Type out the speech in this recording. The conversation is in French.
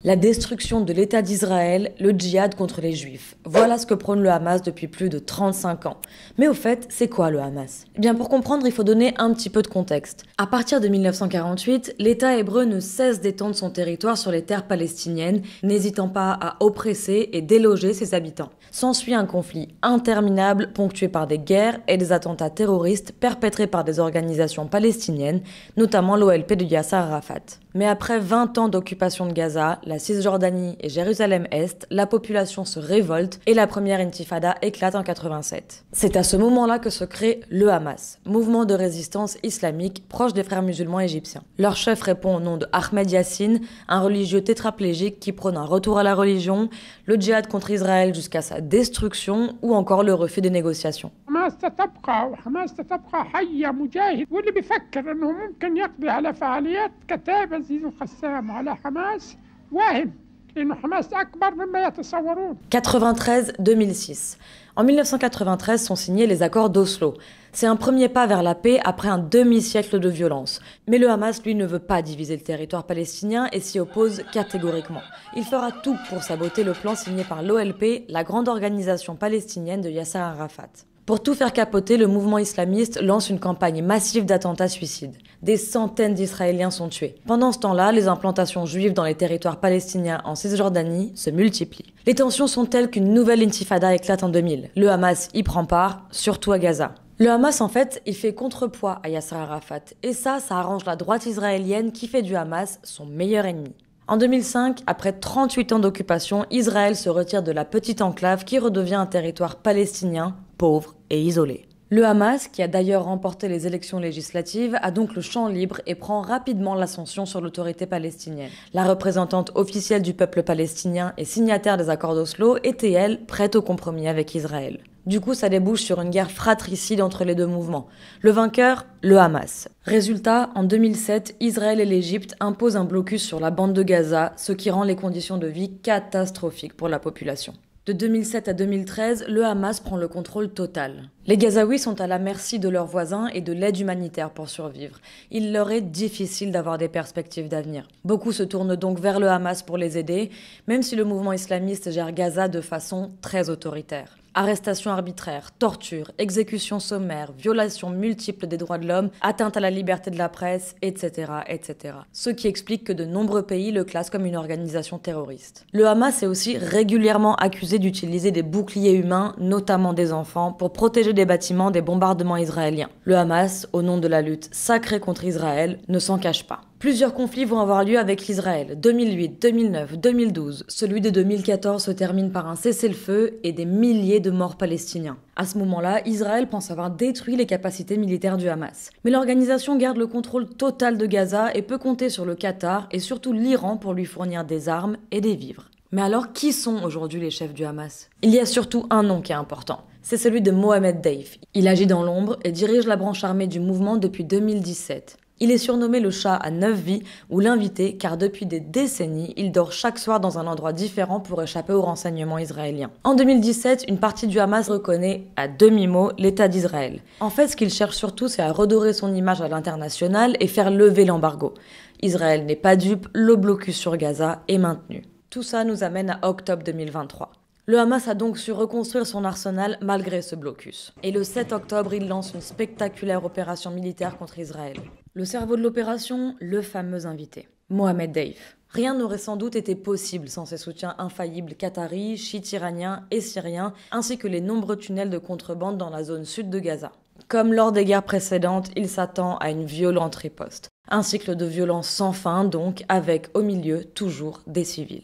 La destruction de l'État d'Israël, le djihad contre les Juifs. Voilà ce que prône le Hamas depuis plus de 35 ans. Mais au fait, c'est quoi le Hamas? Eh bien, pour comprendre, il faut donner un petit peu de contexte. À partir de 1948, l'État hébreu ne cesse d'étendre son territoire sur les terres palestiniennes, n'hésitant pas à oppresser et déloger ses habitants. S'ensuit un conflit interminable ponctué par des guerres et des attentats terroristes perpétrés par des organisations palestiniennes, notamment l'OLP de Yasser Arafat. Mais après 20 ans d'occupation de Gaza, la Cisjordanie et Jérusalem-Est, la population se révolte et la première intifada éclate en 87. C'est à ce moment-là que se crée le Hamas, mouvement de résistance islamique proche des frères musulmans égyptiens. Leur chef répond au nom de Ahmed Yassine, un religieux tétraplégique qui prône un retour à la religion, le djihad contre Israël jusqu'à sa destruction ou encore le refus des négociations. حماس ستبقى ستبقى حية مجاهد واللي بيفكر انه ممكن يقضي على فعاليات كتائب عزيز القسام على حماس واهم لأنه حماس أكبر مما يتصورون. 93-2006. En 1993 sont signés les accords d'Oslo. C'est un premier pas vers la paix après un demi-siècle de violence. Mais le Hamas, lui, ne veut pas diviser le territoire palestinien et s'y oppose catégoriquement. Il fera tout pour saboter le plan signé par l'OLP, la grande organisation palestinienne de Yasser Arafat. Pour tout faire capoter, le mouvement islamiste lance une campagne massive d'attentats suicides. Des centaines d'Israéliens sont tués. Pendant ce temps-là, les implantations juives dans les territoires palestiniens en Cisjordanie se multiplient. Les tensions sont telles qu'une nouvelle intifada éclate en 2000. Le Hamas y prend part, surtout à Gaza. Le Hamas, en fait, il fait contrepoids à Yasser Arafat. Et ça arrange la droite israélienne qui fait du Hamas son meilleur ennemi. En 2005, après 38 ans d'occupation, Israël se retire de la petite enclave qui redevient un territoire palestinien, pauvre et isolé. Le Hamas, qui a d'ailleurs remporté les élections législatives, a donc le champ libre et prend rapidement l'ascension sur l'autorité palestinienne. La représentante officielle du peuple palestinien et signataire des accords d'Oslo était, elle, prête au compromis avec Israël. Du coup, ça débouche sur une guerre fratricide entre les deux mouvements. Le vainqueur, le Hamas. Résultat, en 2007, Israël et l'Égypte imposent un blocus sur la bande de Gaza, ce qui rend les conditions de vie catastrophiques pour la population. De 2007 à 2013, le Hamas prend le contrôle total. Les Gazaouis sont à la merci de leurs voisins et de l'aide humanitaire pour survivre. Il leur est difficile d'avoir des perspectives d'avenir. Beaucoup se tournent donc vers le Hamas pour les aider, même si le mouvement islamiste gère Gaza de façon très autoritaire. Arrestations arbitraires, tortures, exécutions sommaires, violations multiples des droits de l'homme, atteinte à la liberté de la presse, etc., etc. Ce qui explique que de nombreux pays le classent comme une organisation terroriste. Le Hamas est aussi régulièrement accusé d'utiliser des boucliers humains, notamment des enfants, pour protéger des bâtiments des bombardements israéliens. Le Hamas, au nom de la lutte sacrée contre Israël, ne s'en cache pas. Plusieurs conflits vont avoir lieu avec l'Israël. 2008, 2009, 2012. Celui de 2014 se termine par un cessez-le-feu et des milliers de morts palestiniens. À ce moment-là, Israël pense avoir détruit les capacités militaires du Hamas. Mais l'organisation garde le contrôle total de Gaza et peut compter sur le Qatar et surtout l'Iran pour lui fournir des armes et des vivres. Mais alors, qui sont aujourd'hui les chefs du Hamas? Il y a surtout un nom qui est important. C'est celui de Mohamed Deif. Il agit dans l'ombre et dirige la branche armée du mouvement depuis 2017. Il est surnommé le chat à 9 vies ou l'invité car depuis des décennies, il dort chaque soir dans un endroit différent pour échapper aux renseignements israéliens. En 2017, une partie du Hamas reconnaît à demi-mot l'État d'Israël. En fait, ce qu'il cherche surtout, c'est à redorer son image à l'international et faire lever l'embargo. Israël n'est pas dupe, le blocus sur Gaza est maintenu. Tout ça nous amène à octobre 2023. Le Hamas a donc su reconstruire son arsenal malgré ce blocus. Et le 7 octobre, il lance une spectaculaire opération militaire contre Israël. Le cerveau de l'opération, le fameux invité, Mohamed Deif. Rien n'aurait sans doute été possible sans ses soutiens infaillibles qataris, chiites iraniens et syriens, ainsi que les nombreux tunnels de contrebande dans la zone sud de Gaza. Comme lors des guerres précédentes, il s'attend à une violente riposte. Un cycle de violence sans fin donc, avec au milieu toujours des civils.